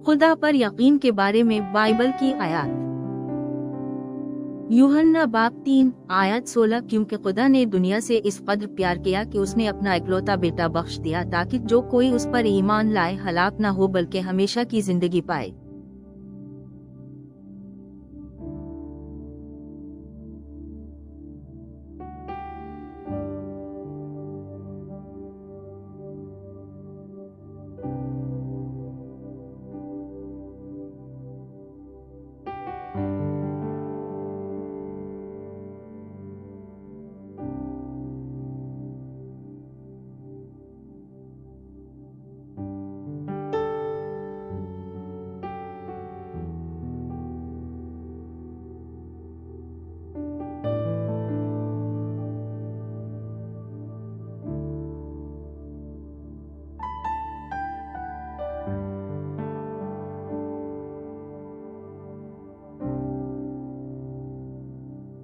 खुदा पर यकीन के बारे में बाइबल की आयत। यूहन्ना बाब 3 आयत 16 क्योंकि खुदा ने दुनिया से इस कदर प्यार किया कि उसने अपना इकलौता बेटा बख्श दिया ताकि जो कोई उस पर ईमान लाए हलाक न हो बल्कि हमेशा की जिंदगी पाए।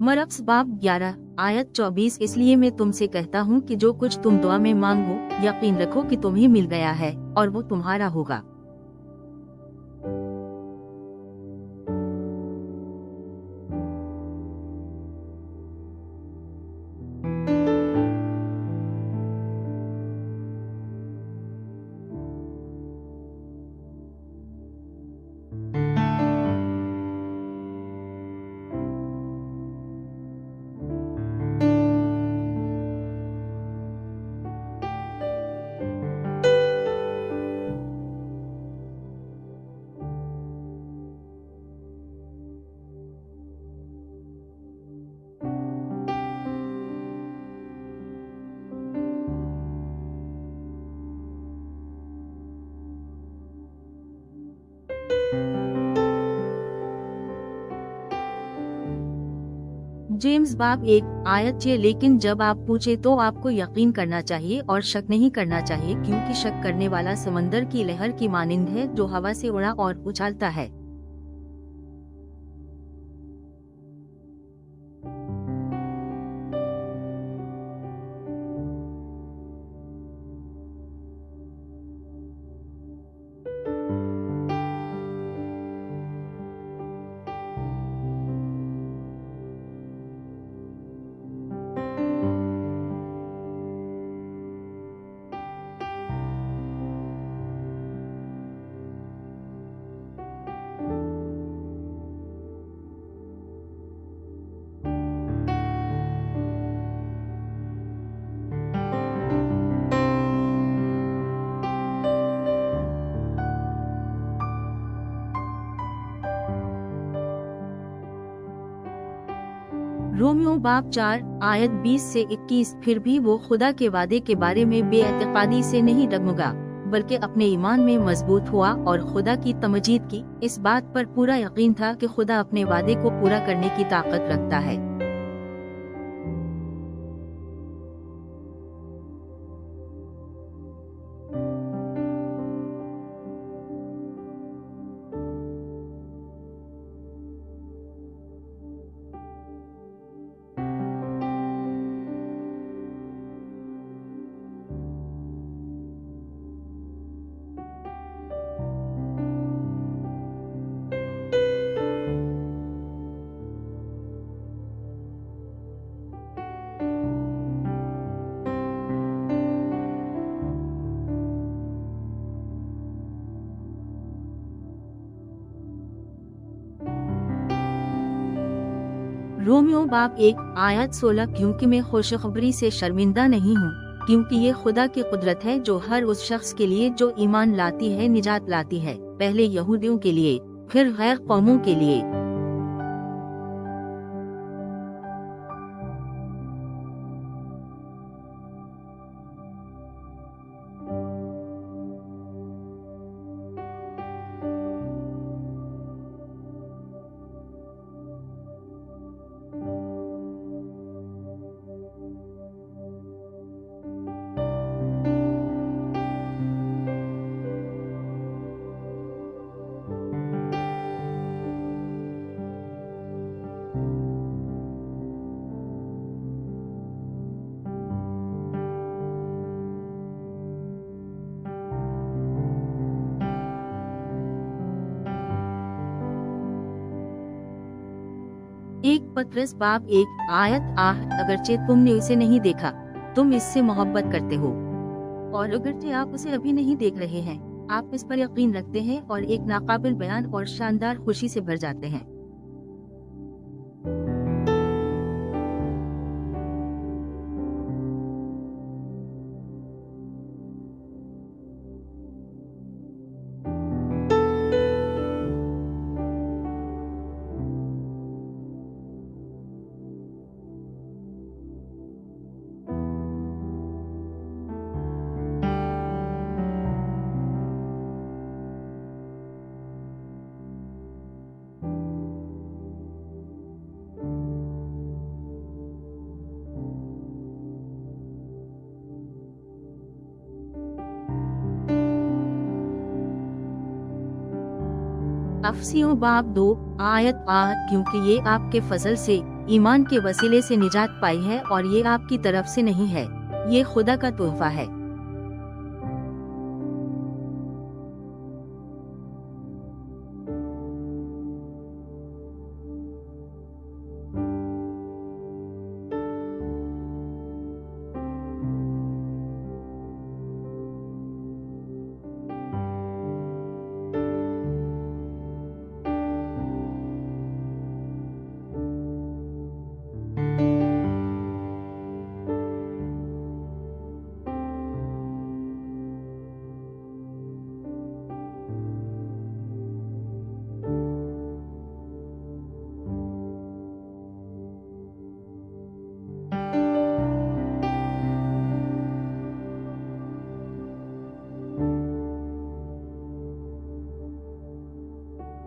मरक्स बाब 11 आयत 24 इसलिए मैं तुमसे कहता हूँ कि जो कुछ तुम दुआ में मांगो यकीन रखो कि तुम्हें मिल गया है और वो तुम्हारा होगा। जेम्स बाब 1 आयत 6 लेकिन जब आप पूछे तो आपको यकीन करना चाहिए और शक नहीं करना चाहिए क्योंकि शक करने वाला समंदर की लहर की मानिंद है जो हवा से उड़ा और उछालता है। रोमियो बाब 4 आयत 20 से 21 फिर भी वो खुदा के वादे के बारे में बेएतिकादी से नहीं डगमगा बल्कि अपने ईमान में मजबूत हुआ और खुदा की तमजीद की। इस बात पर पूरा यकीन था कि खुदा अपने वादे को पूरा करने की ताकत रखता है। रोमियो बाब 1 आयत 16 क्योंकि मैं खुशखबरी से शर्मिंदा नहीं हूँ क्योंकि ये खुदा की कुदरत है जो हर उस शख्स के लिए जो ईमान लाती है निजात लाती है, पहले यहूदियों के लिए फिर गैर कौमों के लिए। एक पत्रस बाब 1 आयत 8 अगरचे तुमने उसे नहीं देखा, तुम इससे मोहब्बत करते हो, और अगरचे आप उसे अभी नहीं देख रहे हैं, आप इस पर यकीन रखते हैं और एक नाकाबिल बयान और शानदार खुशी से भर जाते हैं। अफसियों बाब 2 आयत 8 क्योंकि ये आपके फजल से ईमान के वसीले से निजात पाई है और ये आपकी तरफ से नहीं है, ये खुदा का तोहफा है।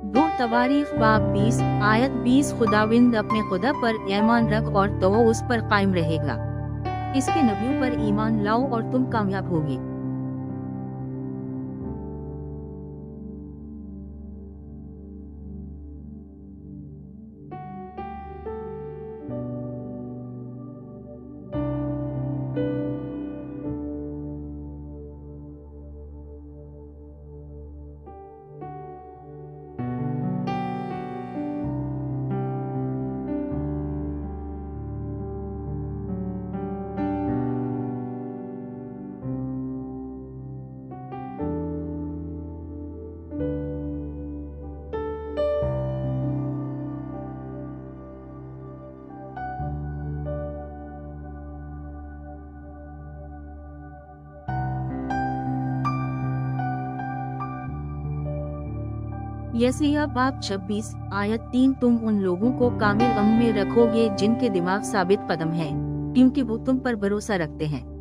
दो तवारीख बाब 20 आयत 20 खुदाविंद अपने खुदा पर ईमान रख और तो उस पर कायम रहेगा, इसके नबियों पर ईमान लाओ और तुम कामयाब होगे। यशायाह बाब 26 आयत 3 तुम उन लोगों को कामिल गम में रखोगे जिनके दिमाग साबित कदम हैं, क्योंकि वो तुम पर भरोसा रखते हैं।